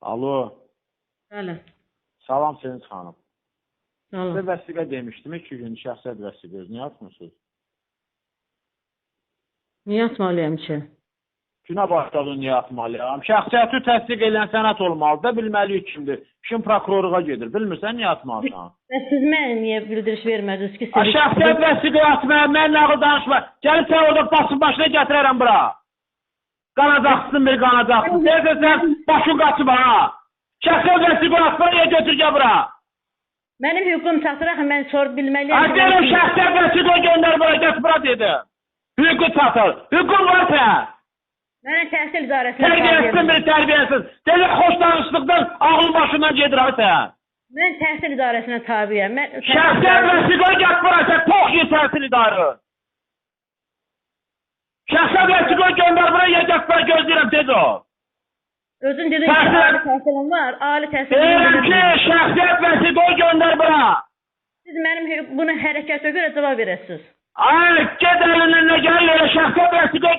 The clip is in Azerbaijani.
Alo, Bəli. salam Sevinç xanım. Salam. Sizə vəsiqə demişdim, 2 gün şəxsiyyət vəsiqəsi. Niyə atmırsınız? Niyə atmalıyam ki? Günə başladı niyə atmalıyam? Şəxsiyyəti təsdiq edən sənət olmalıdır, bilməliyik kimdir. Kim prokurorluğa gedir, bilmirsən niyə atmalısan? Və siz mənə niyə bildiriş vermədiniz ki, Şəxsiyyət vəsiqə atmaya, mən nağıl danışma. Gəlib sən orada basın başına gətirərəm bura. Qanacaqsın bir qanacaqsın. Deyəsən başın qaçıb ha. Şəxsiyyət vəsiqə atmaya götür gəl bura. Mənim hüququm çatır axı, mən sorub bilməliyəm. Deyirəm şəxsiyyət vəsiqə göndər bura, gətir bura dedim. Hüququ çatır. Hüququn var sən. Mənə təhsil idarəsinə Tərbiyəsiz bir tərbiyəsiz. Dedi xoş danışdıqdan ağlın başından gedir ha sən. Mən təhsil idarəsinə tabiyəm. Şəxsiyyət vəsiqə gətir bura, sən tox yer təhsil idarə. Şəxsiyyət vəsiqə göndər bura, gətir bura gözləyirəm dedi o. Özün dedin ki, ali təhsilim var, ali təhsilim var. Deyirəm ki, şəxsiyyət vəsiqə göndər bura. Siz mənim bunu hərəkətə görə cavab verəsiniz. Ay, ged əlindən nə gəlir, şəxsiyyət vəsiqə